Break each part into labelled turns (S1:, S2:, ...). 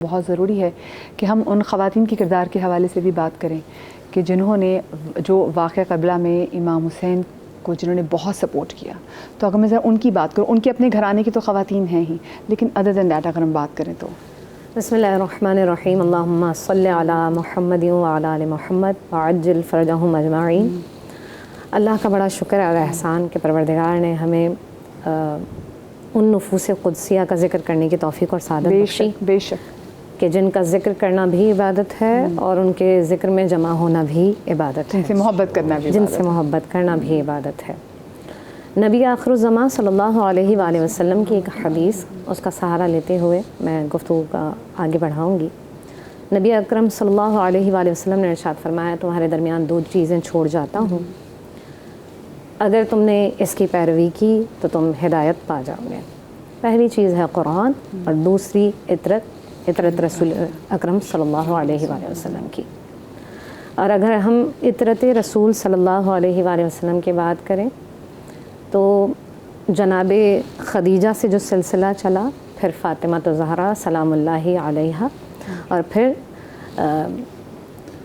S1: بہت ضروری ہے کہ ہم ان خواتین کے کردار کے حوالے سے بھی بات کریں کہ جنہوں نے جو واقعہ کربلا میں امام حسین کو جنہوں نے بہت سپورٹ کیا. تو اگر میں ذرا ان کی بات کروں، ان کے اپنے گھرانے کی تو خواتین ہیں ہی، لیکن ادر دین دیٹ اگر ہم بات کریں تو
S2: بسم اللہ الرحمن الرحیم. اللہم صلی علی محمد وعلی آل محمد وعجل فرجہم اجمعین. اللہ کا بڑا شکر اور احسان کہ پروردگار نے ہمیں ان نفوس قدسیہ کا ذکر کرنے کی توفیق اور سعادت بخشی
S1: بے شک
S2: کہ جن کا ذکر کرنا بھی عبادت ہے اور ان کے ذکر میں جمع ہونا بھی عبادت ہے،
S1: جن سے محبت کرنا بھی
S2: جن سے محبت کرنا بھی عبادت ہے. نبی آخر الزمان صلی اللہ علیہ وآلہ وسلم کی ایک حدیث، اس کا سہارا لیتے ہوئے میں گفتگو کا آگے بڑھاؤں گی. نبی اکرم صلی اللہ علیہ وآلہ وسلم نے ارشاد فرمایا، تمہارے درمیان دو چیزیں چھوڑ جاتا ہوں، اگر تم نے اس کی پیروی کی تو تم ہدایت پا جاؤ گے. پہلی چیز ہے قرآن اور دوسری عطرت رسول اکرم صلی اللہ علیہ وآلہ وسلم کی. اور اگر ہم عطرت رسول صلی اللہ علیہ وآلہ وسلم کی بات کریں تو جناب خدیجہ سے جو سلسلہ چلا، پھر فاطمہ الزہرا سلام اللہ علیہا، اور پھر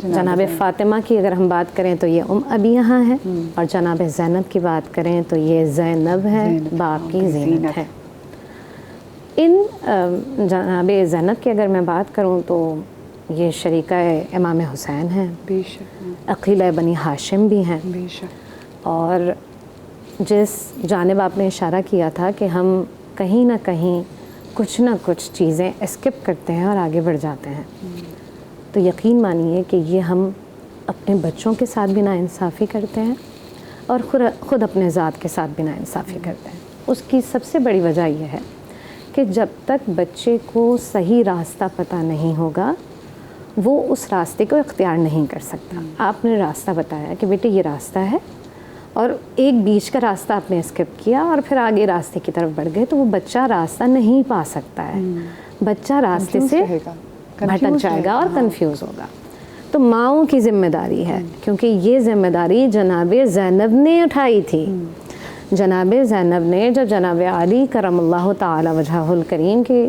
S2: جناب فاطمہ کی اگر ہم بات کریں تو یہ ابیہ ہے، اور جناب زینب کی بات کریں تو یہ زینب ہے، باپ کی زینت ہے. ان جناب زینب کی اگر میں بات کروں تو یہ شریکہ امام حسین ہیں،
S1: بے شک
S2: عقیلہ بنی ہاشم بھی ہیں.
S1: بے شک.
S2: اور جس جانب آپ نے اشارہ کیا تھا کہ ہم کہیں نہ کہیں کچھ نہ کچھ چیزیں اسکپ کرتے ہیں اور آگے بڑھ جاتے ہیں، تو یقین مانیے کہ یہ ہم اپنے بچوں کے ساتھ بھی ناانصافی کرتے ہیں اور خود اپنے ذات کے ساتھ بھی ناانصافی کرتے ہیں. اس کی سب سے بڑی وجہ یہ ہے کہ جب تک بچے کو صحیح راستہ پتہ نہیں ہوگا وہ اس راستے کو اختیار نہیں کر سکتا. آپ نے راستہ بتایا کہ بیٹے یہ راستہ ہے، اور ایک بیچ کا راستہ آپ نے اسکپ کیا اور پھر آگے راستے کی طرف بڑھ گئے، تو وہ بچہ راستہ نہیں پا سکتا ہے، بچہ راستے سے بھٹک جائے گا اور کنفیوز ہوگا. تو ماؤں کی ذمہ داری ہے، کیونکہ یہ ذمہ داری جناب زینب نے اٹھائی تھی. جناب زینب نے جب جناب علی کرم اللہ تعالی وجہہ الکریم کی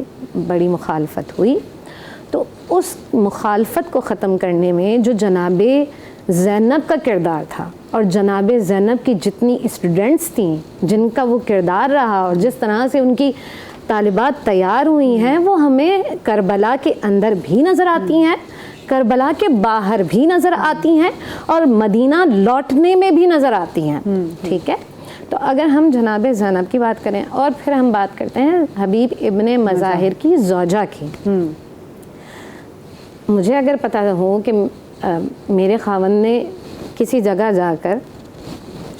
S2: بڑی مخالفت ہوئی تو اس مخالفت کو ختم کرنے میں جو جناب زینب کا کردار تھا اور جناب زینب کی جتنی اسٹوڈنٹس تھیں جن کا وہ کردار رہا اور جس طرح سے ان کی طالبات تیار ہوئی ہیں، وہ ہمیں کربلا کے اندر بھی نظر آتی ہیں، کربلا کے باہر بھی نظر آتی ہیں، اور مدینہ لوٹنے میں بھی نظر آتی ہیں. ٹھیک ہے، تو اگر ہم جناب زینب کی بات کریں اور پھر ہم بات کرتے ہیں حبیب ابن مظاہر کی زوجہ کی. مجھے اگر پتہ ہو کہ میرے خاوند نے کسی جگہ جا کر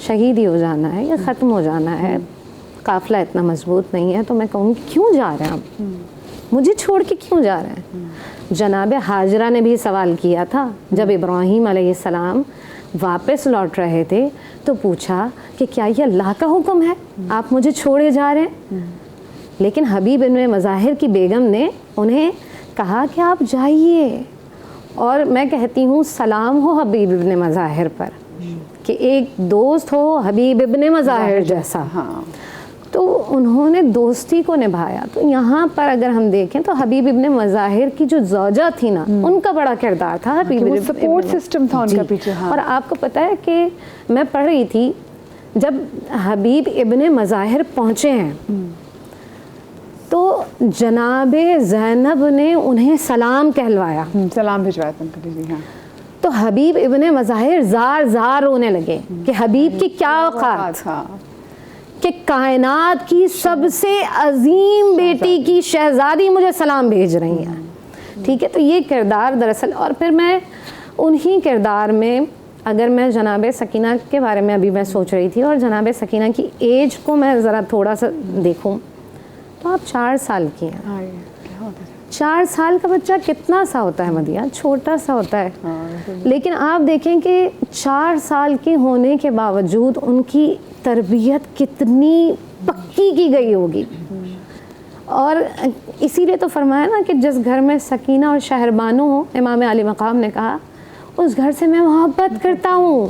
S2: شہید ہی ہو جانا ہے یا ختم ہو جانا ہے، قافلہ اتنا مضبوط نہیں ہے، تو میں کہوں گی کیوں جا رہے ہیں آپ، مجھے چھوڑ کے کیوں جا رہے ہیں. جناب ہاجرہ نے بھی سوال کیا تھا جب ابراہیم علیہ السلام واپس لوٹ رہے تھے تو پوچھا کہ کیا یہ اللہ کا حکم ہے، آپ مجھے چھوڑے جا رہے ہیں. لیکن حبیب ابن مظاہر کی بیگم نے انہیں کہا کہ آپ جائیے. اور میں کہتی ہوں سلام ہو حبیب ابن مظاہر پر کہ ایک دوست ہو حبیب ابن مظاہر جیسا. تو انہوں نے دوستی کو نبھایا. تو یہاں پر اگر ہم دیکھیں تو حبیب ابن مظاہر کی جو زوجہ تھی نا، ان کا بڑا کردار تھا، حبیب
S1: سپورٹ سسٹم تھا ان کا پیچھے.
S2: اور آپ کو پتہ ہے کہ میں پڑھ رہی تھی جب حبیب ابن مظاہر پہنچے ہیں تو جناب زینب نے انہیں سلام کہلوایا،
S1: سلام بھجوایا.
S2: تو حبیب ابن مظاہر زار رونے لگے کہ حبیب کی کیا اوقات کہ کائنات کی سب سے عظیم بیٹی کی شہزادی مجھے سلام بھیج رہی ہیں. ٹھیک ہے، تو یہ کردار دراصل، اور پھر میں انہی کردار میں اگر میں جناب سکینہ کے بارے میں ابھی میں سوچ رہی تھی اور جناب سکینہ کی ایج کو میں ذرا تھوڑا سا دیکھوں تو آپ 4 سال کی ہیں. 4 سال کا بچہ کتنا سا ہوتا ہے مدیہ، چھوٹا سا ہوتا ہے. لیکن آپ دیکھیں کہ 4 سال کے ہونے کے باوجود ان کی تربیت کتنی پکی کی گئی ہوگی. اور اسی لیے تو فرمایا نا کہ جس گھر میں سکینہ اور شہربانو ہو، امام علی مقام نے کہا اس گھر سے میں محبت کرتا ہوں.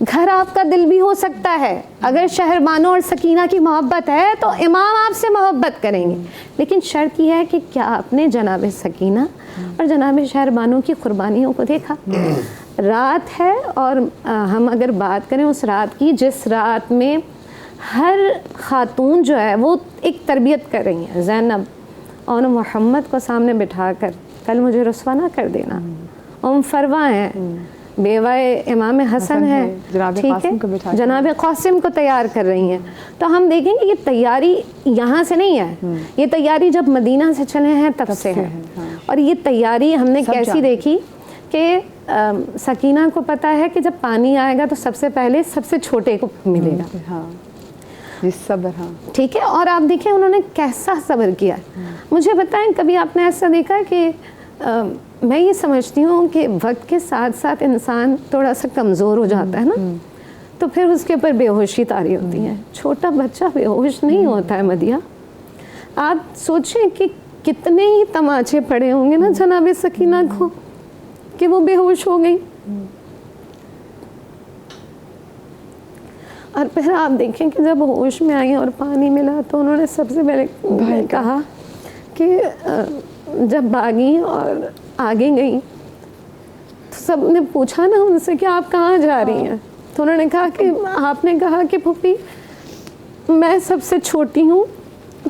S2: گھر آپ کا دل بھی ہو سکتا ہے. اگر شہربانو اور سکینہ کی محبت ہے تو امام آپ سے محبت کریں گے, لیکن شرط یہ ہے کہ کیا آپ نے جناب سکینہ اور جناب شہربانو کی قربانیوں کو دیکھا. رات ہے اور ہم اگر بات کریں اس رات کی جس رات میں ہر خاتون جو ہے وہ ایک تربیت کر رہی ہیں, زینب اور محمد کو سامنے بٹھا کر کل مجھے رسوا نہ کر دینا, فروا ہیں, بیوہ امام حسن ہے, ٹھیک ہے, جناب قاسم کو تیار کر رہی ہیں. تو ہم دیکھیں گے یہ تیاری یہاں سے نہیں ہے, یہ تیاری جب مدینہ سے چلے ہیں تب سے ہے. اور یہ تیاری ہم نے کیسی دیکھی کہ سکینہ کو پتہ ہے کہ جب پانی آئے گا تو سب سے پہلے سب سے چھوٹے کو ملے گا.
S1: صبر, ہاں
S2: ٹھیک ہے. اور آپ دیکھیں انہوں نے کیسا صبر کیا. مجھے بتائیں کبھی آپ نے ایسا دیکھا کہ میں یہ سمجھتی ہوں کہ وقت کے ساتھ ساتھ انسان تھوڑا سا کمزور ہو جاتا ہے نا, تو پھر اس کے اوپر بے ہوشی طاری ہوتی ہے. چھوٹا بچہ بے ہوش نہیں ہوتا ہے مدیہ. آپ سوچیں کہ کتنے ہی تماچے پڑے ہوں گے نا جناب سکینہ کو کہ وہ بے ہوش ہو گئی. اور پھر آپ دیکھیں کہ جب ہوش میں آئی اور پانی ملا تو انہوں نے سب سے پہلے کہا کہ جب بھاگی اور آگے گئی تو سب نے پوچھا نا ان سے کہ آپ کہاں جا رہی ہیں, تو انہوں نے کہا کہ آپ نے کہا کہ پھوپھی میں سب سے چھوٹی ہوں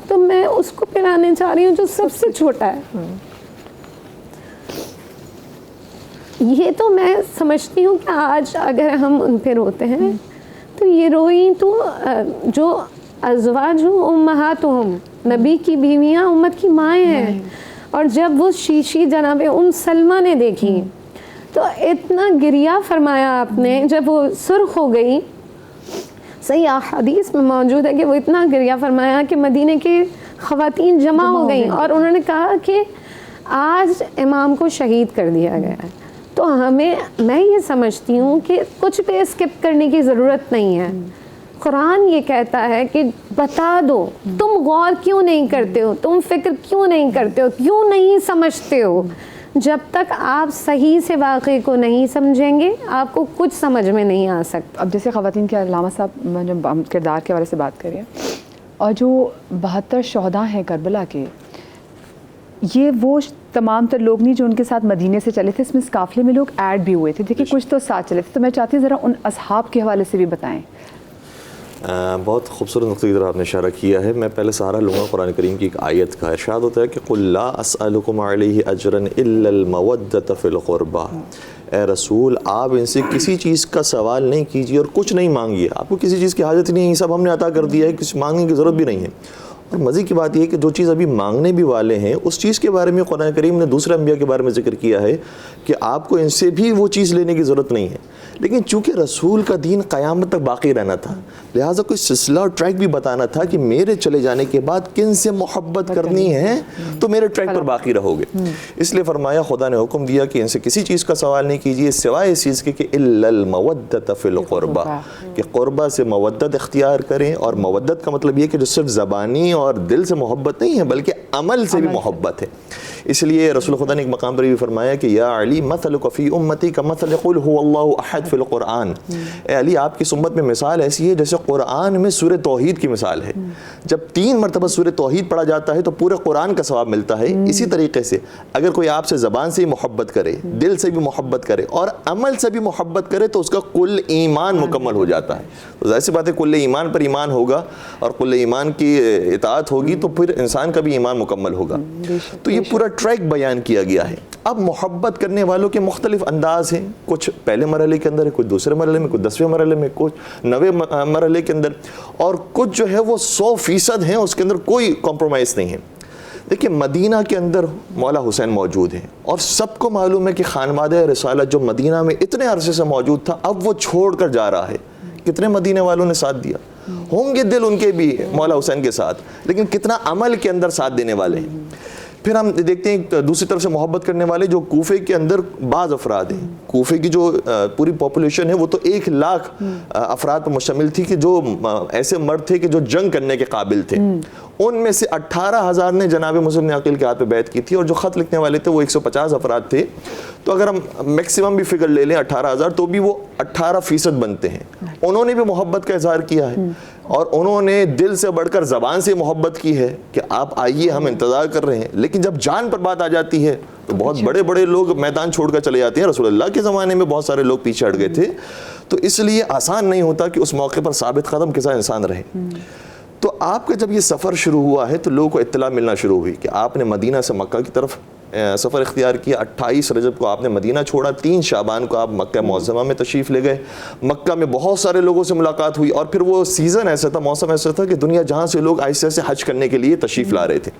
S2: تو میں اس کو پلانے جا رہی ہوں جو سب سے چھوٹا ہے. یہ تو میں سمجھتی ہوں کہ آج اگر ہم ان پہ روتے ہیں تو یہ روئی تو جو ازواج امہاتہم, نبی کی بیویاں امت کی مائیں ہیں. اور جب وہ شیشی جناب سلمہ نے دیکھی تو اتنا گریہ فرمایا آپ نے, جب وہ سرخ ہو گئی, صحیح حدیث میں موجود ہے کہ وہ اتنا گریہ فرمایا کہ مدینے کی خواتین جمع ہو گئیں اور انہوں نے کہا کہ آج امام کو شہید کر دیا گیا ہے. تو میں یہ سمجھتی ہوں کہ کچھ پہ اسکپ کرنے کی ضرورت نہیں ہے. قرآن یہ کہتا ہے کہ بتا دو, تم غور کیوں نہیں کرتے ہو, تم فکر کیوں نہیں کرتے ہو, کیوں نہیں سمجھتے ہو. جب تک آپ صحیح سے واقعے کو نہیں سمجھیں گے آپ کو کچھ سمجھ میں نہیں آ سکتا.
S1: اب جیسے خواتین کے علامہ صاحب جو کردار کے حوالے سے بات کریں, اور جو 72 شہداء ہیں کربلا کے, یہ وہ تمام تر لوگ نہیں جو ان کے ساتھ مدینے سے چلے تھے, اس میں اس قافلے میں لوگ ایڈ بھی ہوئے تھے, دیکھیں کچھ تو ساتھ چلے تھے. تو میں چاہتی ہوں ذرا ان اصحاب کے حوالے سے بھی بتائیں.
S3: بہت خوبصورت نقطے کی طرح آپ نے اشارہ کیا ہے. میں پہلے سہارا لوں گا قرآن کریم کی ایک آیت کا. ارشاد ہوتا ہے کہ قُلْ لَا أَسْأَلُكُمْ عَلَيْهِ أَجْرًا إِلَّا الْمَوَدَّةَ فِي الْقُرْبَى. اے رسول آپ ان سے کسی چیز کا سوال نہیں کیجیے اور کچھ نہیں مانگیے. آپ کو کسی چیز کی حاجت نہیں ہے, سب ہم نے عطا کر دیا ہے, کچھ مانگنے کی ضرورت بھی نہیں ہے. اور مزے کی بات یہ ہے کہ جو چیز ابھی مانگنے بھی والے ہیں اس چیز کے بارے میں قرآن کریم نے دوسرے انبیاء کے بارے میں ذکر کیا ہے کہ آپ کو ان سے بھی وہ چیز لینے کی ضرورت نہیں ہے. لیکن چونکہ رسول کا دین قیامت تک باقی رہنا تھا, لہٰذا کوئی سلسلہ اور ٹریک بھی بتانا تھا کہ میرے چلے جانے کے بعد کن سے محبت کرنی ہے تو میرے ٹریک پر باقی رہو گے. اس لیے فرمایا, خدا نے حکم دیا کہ ان سے کسی چیز کا سوال نہیں کیجیے سوائے اس چیز کے کہ الا المودۃ فی القربہ, کہ قربہ سے مودت اختیار کریں. اور مودت کا مطلب یہ کہ جو صرف زبانی اور دل سے محبت نہیں ہے بلکہ عمل سے بھی محبت ہے. اس لیے رسول خدا نے ایک مقام پر بھی فرمایا کہ یا علی مثلک فی امتی کمثل قل هو اللہ احد فی القرآن. اے علی آپ کی امت میں مثال ایسی ہے جیسے قرآن میں سورہ توحید کی مثال ہے. جب 3 مرتبہ سورہ توحید پڑھا جاتا ہے تو پورے قرآن کا ثواب ملتا ہے. اسی طریقے سے اگر کوئی آپ سے زبان سے ہی محبت کرے, دل سے بھی محبت کرے اور عمل سے بھی محبت کرے تو اس کا کل ایمان مکمل ہو جاتا ہے. تو ظاہر سی بات ہے کل ایمان پر ایمان ہوگا اور کل ایمان کی اطاعت ہوگی تو پھر انسان کا بھی ایمان مکمل ہوگا. تو یہ پورا ٹریک بیان کیا گیا ہے. اب محبت کرنے والوں کے مختلف انداز ہیں, کچھ پہلے مرحلے کے اندر ہے, کچھ دوسرے مرحلے میں, کچھ 10ویں مرحلے میں, کچھ 9ویں مرحلے کے اندر, اور کچھ جو ہے وہ 100% ہیں, اس کے اندر کوئی کمپرومائز نہیں ہے. دیکھیں مدینہ کے اندر مولا حسین موجود ہیں اور سب کو معلوم ہے کہ خانوادہ رسالت جو مدینہ میں اتنے عرصے سے موجود تھا اب وہ چھوڑ کر جا رہا ہے. کتنے مدینہ والوں نے ساتھ دیا ہوں گے, دل ان کے بھی مولا حسین کے ساتھ, لیکن کتنا عمل کے اندر ساتھ دینے والے ہیں. پھر ہم دیکھتے ہیں دوسری طرف سے محبت کرنے والے جو کوفے کے اندر بعض افراد ہیں. کوفے کی جو پوری پاپولیشن ہے وہ تو 1 لاکھ افراد پر مشتمل تھی کہ جو ایسے مرد تھے کہ جو جنگ کرنے کے قابل تھے. ان میں سے 18,000 نے جناب مسلم عقیل کے ہاتھ پہ بیعت کی تھی, اور جو خط لکھنے والے تھے وہ 150 افراد تھے. تو اگر ہم میکسیمم بھی فگر لے لیں 18,000 تو بھی وہ 18% بنتے ہیں. انہوں نے بھی محبت کا اظہار کیا ہے, اور انہوں نے دل سے بڑھ کر زبان سے محبت کی ہے کہ آپ آئیے, ہم انتظار کر رہے ہیں. لیکن جب جان پر بات آ جاتی ہے تو بہت بڑے بڑے لوگ میدان چھوڑ کر چلے جاتے ہیں. رسول اللہ کے زمانے میں بہت سارے لوگ پیچھے ہٹ گئے تھے, تو اس لیے آسان نہیں ہوتا کہ اس موقع پر ثابت قدم کے ساتھ انسان رہے. تو آپ کا جب یہ سفر شروع ہوا ہے تو لوگوں کو اطلاع ملنا شروع ہوئی کہ آپ نے مدینہ سے مکہ کی طرف سفر اختیار کیا. 28 رجب کو آپ نے مدینہ چھوڑا, 3 شعبان کو آپ مکہ معظمہ میں تشریف لے گئے. مکہ میں بہت سارے لوگوں سے ملاقات ہوئی, اور پھر وہ سیزن ایسا تھا, موسم ایسا تھا کہ دنیا جہاں سے لوگ آہستہ سے حج کرنے کے لیے تشریف لا رہے تھے.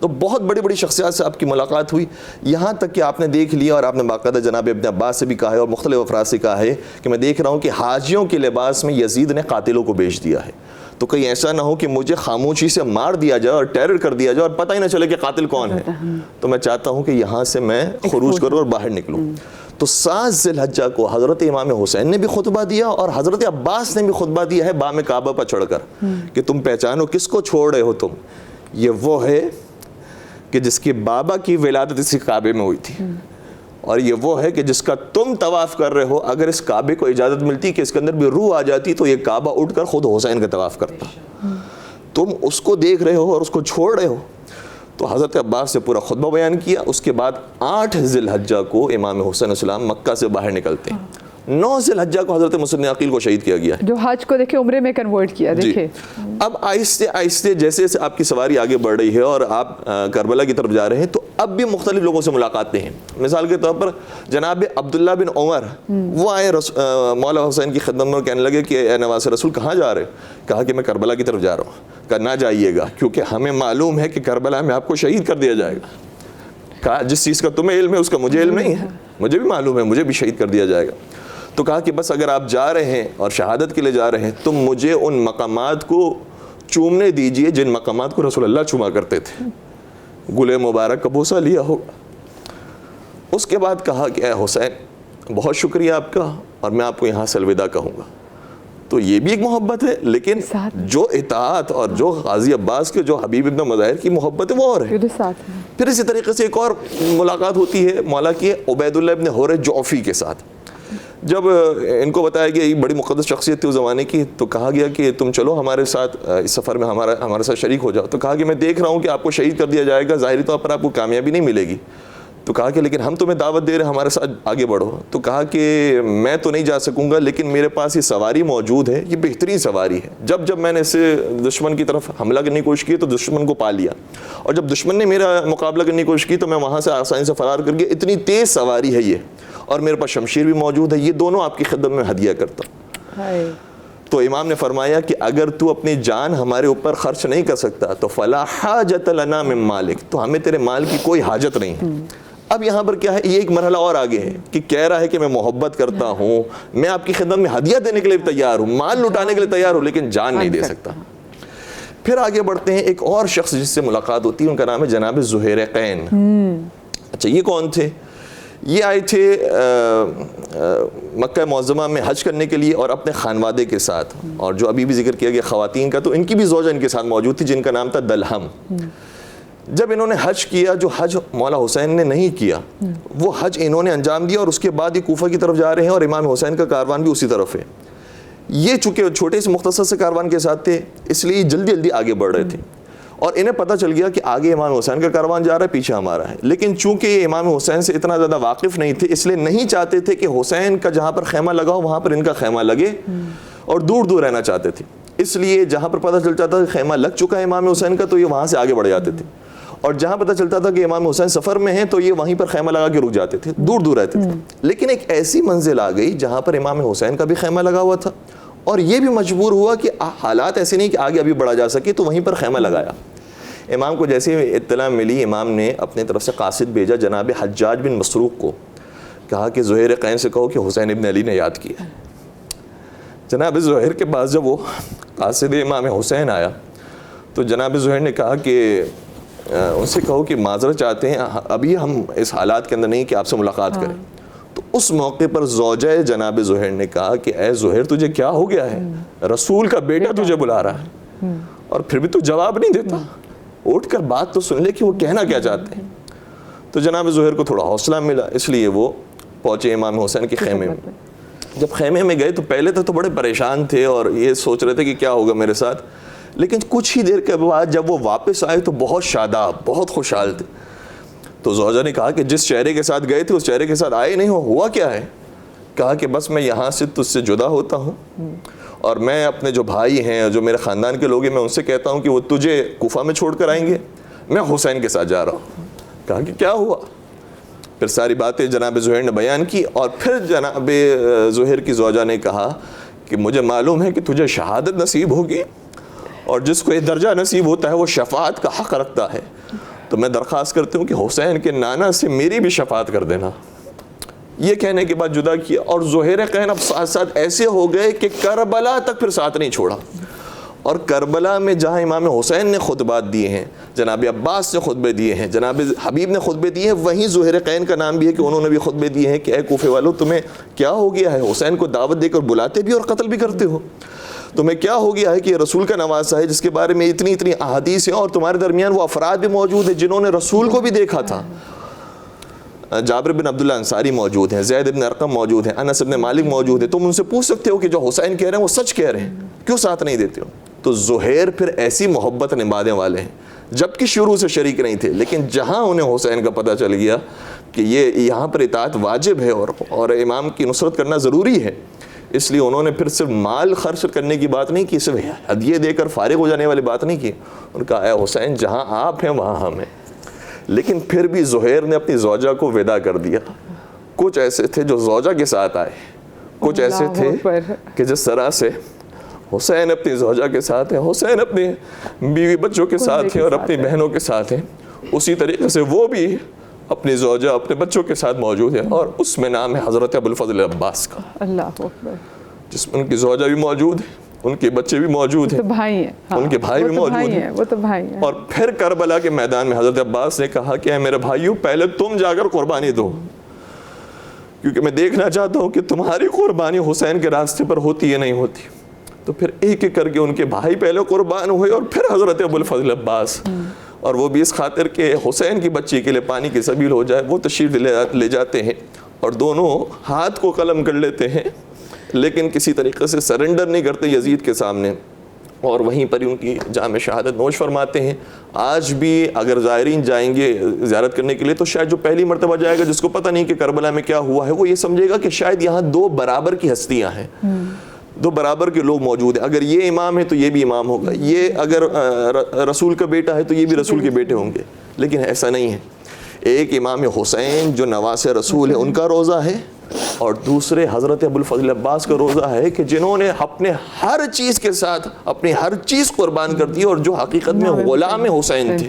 S3: تو بہت بڑی بڑی شخصیات سے آپ کی ملاقات ہوئی, یہاں تک کہ آپ نے دیکھ لیا, اور آپ نے باقاعدہ جناب ابن عباس سے بھی کہا ہے اور مختلف افراد سے کہا ہے کہ میں دیکھ رہا ہوں کہ حاجیوں کے لباس میں یزید نے قاتلوں کو بیچ دیا ہے. تو کہیں ایسا نہ ہو کہ مجھے خاموشی سے مار دیا جائے اور ٹیرر کر دیا جائے اور پتہ ہی نہ چلے کہ قاتل کون ہے. تو میں چاہتا ہوں کہ یہاں سے میں خروج کروں اور باہر نکلوں. تو 7 ذی الحجہ کو حضرت امام حسین نے بھی خطبہ دیا, اور حضرت عباس نے بھی خطبہ دیا ہے بام کعبہ پر چڑھ کر کہ تم پہچانو کس کو چھوڑ رہے ہو تم. یہ وہ ہے کہ جس کے بابا کی ولادت اسی کعبے میں ہوئی تھی, اور یہ وہ ہے کہ جس کا تم طواف کر رہے ہو. اگر اس کعبے کو اجازت ملتی کہ اس کے اندر بھی روح آ جاتی تو یہ کعبہ اٹھ کر خود حسین کا طواف کرتا. تم اس کو دیکھ رہے ہو اور اس کو چھوڑ رہے ہو. تو حضرت عباس سے پورا خطبہ بیان کیا. اس کے بعد 8 ذی الحجہ کو امام حسین السلام مکہ سے باہر نکلتے ہیں. 9 ذی الحجہ کو حضرت مسلم عقیل کو شہید کیا گیا ہے,
S1: جو حج کو دیکھیں عمرے میں کنورٹ کیا. دیکھیں
S3: اب آہستہ آہستہ جیسے جیسے آپ کی سواری آگے بڑھ رہی ہے اور آپ کربلا کی طرف جا رہے ہیں, تو اب بھی مختلف لوگوں سے ملاقاتیں ہیں. مثال کے طور پر جناب عبداللہ بن عمر وہ آئے مولا حسین کی خدمت میں, کہنے لگے کہ اے نواز رسول کہاں جا رہے؟ کہا کہ میں کربلا کی طرف جا رہا ہوں. کہا نہ جائیے گا, کیونکہ ہمیں معلوم ہے کہ کربلا میں آپ کو شہید کر دیا جائے گا. کہا جس چیز کا تمہیں علم ہے اس کا مجھے علم نہیں ہے, مجھے بھی معلوم ہے, مجھے بھی شہید کر دیا جائے گا. تو کہا کہ بس اگر آپ جا رہے ہیں اور شہادت کے لیے جا رہے ہیں تو مجھے ان مقامات کو چومنے دیجئے جن مقامات کو رسول اللہ چوما کرتے تھے. گلے مبارک کا بوسہ لیا ہوگا. اس کے بعد کہا کہ اے حسین بہت شکریہ آپ کا, اور میں آپ کو یہاں سے الوداع کہوں گا. تو یہ بھی ایک محبت ہے, لیکن جو اطاعت اور جو غازی عباس کے جو حبیب ابن مظاہر کی محبت ہے وہ اور ہے. پھر اسی طریقے سے ایک اور ملاقات ہوتی ہے مولا کی عبید اللہ ابن حور جعفی کے ساتھ. جب ان کو بتایا گیا یہ بڑی مقدس شخصیت تھی اس زمانے کی, تو کہا گیا کہ تم چلو ہمارے ساتھ اس سفر میں ہمارے ساتھ شریک ہو جاؤ. تو کہا کہ میں دیکھ رہا ہوں کہ آپ کو شہید کر دیا جائے گا, ظاہری طور پر آپ کو کامیابی نہیں ملے گی. تو کہا کہ لیکن ہم تمہیں دعوت دے رہے ہیں, ہمارے ساتھ آگے بڑھو. تو کہا کہ میں تو نہیں جا سکوں گا, لیکن میرے پاس یہ سواری موجود ہے, یہ بہترین سواری ہے. جب میں نے اسے دشمن کی طرف حملہ کرنے کی کوشش کی تو دشمن کو پا لیا, اور جب دشمن نے میرا مقابلہ کرنے کی کوشش کی تو میں وہاں سے آسانی سے فرار کر گیا. اتنی تیز سواری ہے یہ, اور میرے پاس شمشیر بھی موجود ہے, یہ دونوں آپ کی خدمت میں ہدیہ کرتا ہوں. تو امام نے فرمایا کہ اگر تو اپنی جان ہمارے اوپر خرچ نہیں کر سکتا تو فلا حاجت لنا من مالک, تو ہمیں تیرے مال کی کوئی حاجت نہیں ہے. اب یہاں پر کیا ہے, یہ ایک مرحلہ اور آگے ہے کہ کہہ رہا ہے کہ میں محبت کرتا ہوں, میں آپ کی خدمت میں ہدیہ دینے کے لیے تیار ہوں, مال لٹانے کے لیے تیار ہوں, لیکن جان نہیں دے سکتا. پھر آگے بڑھتے ہیں, ایک اور شخص جس سے ملاقات ہوتی ہے ان کا نام ہے جناب زہیرقین. اچھا یہ کون تھے؟ یہ آئے تھے مکہ معظمہ میں حج کرنے کے لیے اور اپنے خانوادے کے ساتھ, اور جو ابھی بھی ذکر کیا گیا خواتین کا, تو ان کی بھی زوجہ ان کے ساتھ موجود تھی جن کا نام تھا دلہم. جب انہوں نے حج کیا, جو حج مولا حسین نے نہیں کیا وہ حج انہوں نے انجام دیا, اور اس کے بعد یہ کوفہ کی طرف جا رہے ہیں, اور امام حسین کا کاروان بھی اسی طرف ہے. یہ چونکہ چھوٹے سے مختصر سے کاروان کے ساتھ تھے اس لیے جلدی جلدی آگے بڑھ رہے تھے, اور انہیں پتہ چل گیا کہ آگے امام حسین کا کاروان جا رہا ہے, پیچھے ہمارا ہے. لیکن چونکہ یہ امام حسین سے اتنا زیادہ واقف نہیں تھے اس لیے نہیں چاہتے تھے کہ حسین کا جہاں پر خیمہ لگا ہو وہاں پر ان کا خیمہ لگے, اور دور دور رہنا چاہتے تھے. اس لیے جہاں پر پتہ چلتا تھا کہ خیمہ لگ چکا ہے امام حسین کا تو یہ وہاں سے آگے بڑھ جاتے تھے, اور جہاں پتہ چلتا تھا کہ امام حسین سفر میں ہیں تو یہ وہیں پر خیمہ لگا کے رک جاتے تھے, دور دور رہتے تھے. لیکن ایک ایسی منزل آ گئی جہاں پر امام حسین کا بھی خیمہ لگا ہوا تھا, اور یہ بھی مجبور ہوا کہ حالات ایسے نہیں کہ آگے ابھی بڑھا جا سکے, تو وہیں پر خیمہ لگایا. امام کو جیسے اطلاع ملی, امام نے اپنے طرف سے قاصد بھیجا جناب حجاج بن مسروق کو, کہا کہ زہیرقین سے کہو کہ حسین ابن علی نے یاد کیا. جناب زہیر کے پاس جب وہ قاصد امام حسین آیا تو جناب زہیر نے کہا کہ ان سے کہو کہ معذرت چاہتے ہیں, ابھی ہم اس حالات کے اندر نہیں کہ آپ سے ملاقات کریں. تو اس موقع پر زوجہ جناب زہیر نے کہا کہ اے زہیر تجھے کیا ہو گیا ہے, رسول کا بیٹا تجھے بلا رہا ہے. اور پھر بھی تو جواب نہیں دیتا, اٹھ کر بات تو سن لے کہ وہ کہنا کیا چاہتے ہیں. تو جناب زہیر کو تھوڑا حوصلہ ملا, اس لیے وہ پہنچے امام حسین کے خیمے میں. جب خیمے میں گئے تو پہلے تو بڑے پریشان تھے اور یہ سوچ رہے تھے کہ کیا ہوگا میرے ساتھ, لیکن کچھ ہی دیر کے بعد جب وہ واپس آئے تو بہت شاداب, بہت خوشحال تھے. تو زوجہ نے کہا کہ جس چہرے کے ساتھ گئے تھے اس چہرے کے ساتھ آئے نہیں ہو, ہوا کیا ہے؟ کہا کہ بس میں یہاں سے تجھ سے جدا ہوتا ہوں اور میں اپنے جو بھائی ہیں, جو میرے خاندان کے لوگ ہیں, میں ان سے کہتا ہوں کہ وہ تجھے کوفہ میں چھوڑ کر آئیں گے, میں حسین کے ساتھ جا رہا ہوں. کہا کہ کیا ہوا؟ پھر ساری باتیں جناب زہیر نے بیان کی, اور پھر جناب زہیر کی زوجہ نے کہا کہ مجھے معلوم ہے کہ تجھے شہادت نصیب ہوگی, اور جس کو یہ درجہ نصیب ہوتا ہے وہ شفاعت کا حق رکھتا ہے, تو میں درخواست کرتی ہوں کہ حسین کے نانا سے میری بھی شفاعت کر دینا. یہ کہنے کے بعد جدا کیا, اور زہیر قین اب ساتھ ساتھ ایسے ہو گئے کہ کربلا تک پھر ساتھ نہیں چھوڑا. اور کربلا میں جہاں امام حسین نے خطبات دیے ہیں, جناب عباس نے خطبے دیے ہیں, جناب حبیب نے خطبے دیے ہیں, وہیں زہیر قین کا نام بھی ہے کہ انہوں نے بھی خطبے دیے ہیں کہ اے کوفے والوں, تمہیں کیا ہو گیا ہے؟ حسین کو دعوت دے کر بلاتے بھی اور قتل بھی کرتے ہو. تمہیں کیا ہو گیا ہے کہ یہ رسول کا نواسہ ہے جس کے بارے میں اتنی احادیث ہیں, اور تمہارے درمیان وہ افراد بھی موجود ہیں جنہوں نے رسول کو بھی دیکھا تھا. جابر بن عبداللہ انصاری موجود ہیں, زید بن ارقم موجود ہیں, انس بن مالک موجود ہیں. تم ان سے پوچھ سکتے ہو کہ جو حسین کہہ رہے ہیں وہ سچ کہہ رہے ہیں, کیوں ساتھ نہیں دیتے ہو؟ تو زہیر پھر ایسی محبت نبھانے والے ہیں, جبکہ شروع سے شریک نہیں تھے, لیکن جہاں انہیں حسین کا پتہ چل گیا کہ یہ یہاں پر اطاعت واجب ہے اور امام کی نصرت کرنا ضروری ہے, اس لیے انہوں نے پھر صرف مال خرچ کرنے کی بات نہیں کی, صرف ہدیے دے کر فارغ ہو جانے والی بات نہیں کی. ان کا اے حسین جہاں آپ ہیں وہاں ہم ہیں. لیکن پھر بھی زہیر نے اپنی زوجہ کو ودا کر دیا. کچھ ایسے تھے جو زوجہ کے ساتھ آئے, کچھ ایسے تھے کہ جس طرح سے حسین اپنی زوجہ کے ساتھ ہیں, حسین اپنی بیوی بچوں کے ساتھ ہیں اور اپنی بہنوں کے ساتھ ہیں, اسی طریقے سے وہ بھی اپنی زوجہ اپنے بچوں کے ساتھ موجود ہے, اور اس میں نام ہے حضرت ابوالفضل عباس کا,
S1: اللہ اکبر,
S3: جس میں ان کی زوجہ بھی موجود ہے, ان کے بچے بھی موجود ہیں,
S1: بھائی ہیں,
S3: ان کے بھائی بھی موجود ہیں,
S1: وہ تو بھائی ہیں.
S3: اور پھر کربلا کے میدان میں حضرت عباس نے کہا کہ اے میرے بھائیو, پہلے تم جا کر قربانی دو, کیونکہ میں دیکھنا چاہتا ہوں کہ تمہاری قربانی حسین کے راستے پر ہوتی یا نہیں ہوتی. تو پھر ایک ایک کر کے ان کے بھائی پہلے قربان ہوئے, اور پھر حضرت ابوالفضل عباس, اور وہ بھی اس خاطر کہ حسین کی بچی کے لیے پانی کی سبیل ہو جائے, وہ تشریف لے جاتے ہیں, اور دونوں ہاتھ کو قلم کر لیتے ہیں, لیکن کسی طریقے سے سرنڈر نہیں کرتے یزید کے سامنے, اور وہیں پر ان کی جام شہادت نوش فرماتے ہیں. آج بھی اگر زائرین جائیں گے زیارت کرنے کے لیے تو شاید جو پہلی مرتبہ جائے گا جس کو پتہ نہیں کہ کربلا میں کیا ہوا ہے, وہ یہ سمجھے گا کہ شاید یہاں دو برابر کی ہستیاں ہیں, دو برابر کے لوگ موجود ہیں. اگر یہ امام ہے تو یہ بھی امام ہوگا, یہ اگر رسول کا بیٹا ہے تو یہ بھی رسول کے بیٹے ہوں گے, لیکن ایسا نہیں ہے. ایک امام حسین جو نواسہ رسول ہے ان کا روزہ ہے, اور دوسرے حضرت ابوالفضل عباس کا روزہ ہے کہ جنہوں نے اپنے ہر چیز کے ساتھ اپنی ہر چیز قربان کر دی, اور جو حقیقت میں غلام حسین تھے,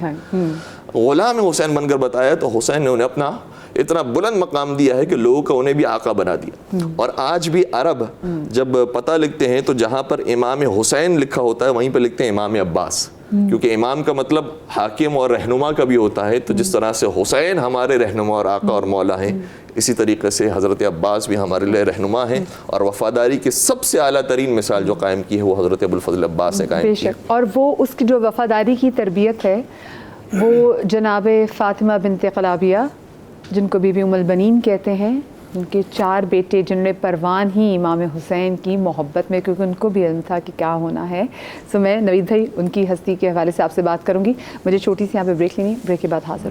S3: غلام حسین بن کر بتایا, تو حسین نے انہیں اپنا اتنا بلند مقام دیا ہے کہ لوگوں کا انہیں بھی آقا بنا دیا. اور آج بھی عرب جب پتہ لکھتے ہیں تو جہاں پر امام حسین لکھا ہوتا ہے وہیں پہ لکھتے ہیں امام عباس, کیونکہ امام کا مطلب حاکم اور رہنما کا بھی ہوتا ہے. تو جس طرح سے حسین ہمارے رہنما اور آقا اور مولا ہیں, اسی طریقے سے حضرت عباس بھی ہمارے لیے رہنما ہیں, اور وفاداری کی سب سے اعلیٰ ترین مثال جو قائم کی ہے وہ حضرت ابوالفضل عباس نے قائم کی.
S1: اور وہ اس کی جو وفاداری کی تربیت ہے وہ جناب فاطمہ بنت قلابیہ, جن کو بی بی ام البنین کہتے ہیں, ان کے 4 بیٹے جنہوں نے پروان ہی امام حسین کی محبت میں, کیونکہ ان کو بھی علم تھا کہ کیا ہونا ہے. میں نوید بھائی ان کی ہستی کے حوالے سے آپ سے بات کروں گی. مجھے چھوٹی سی یہاں پہ بریک لینی, بریک کے بعد حاضر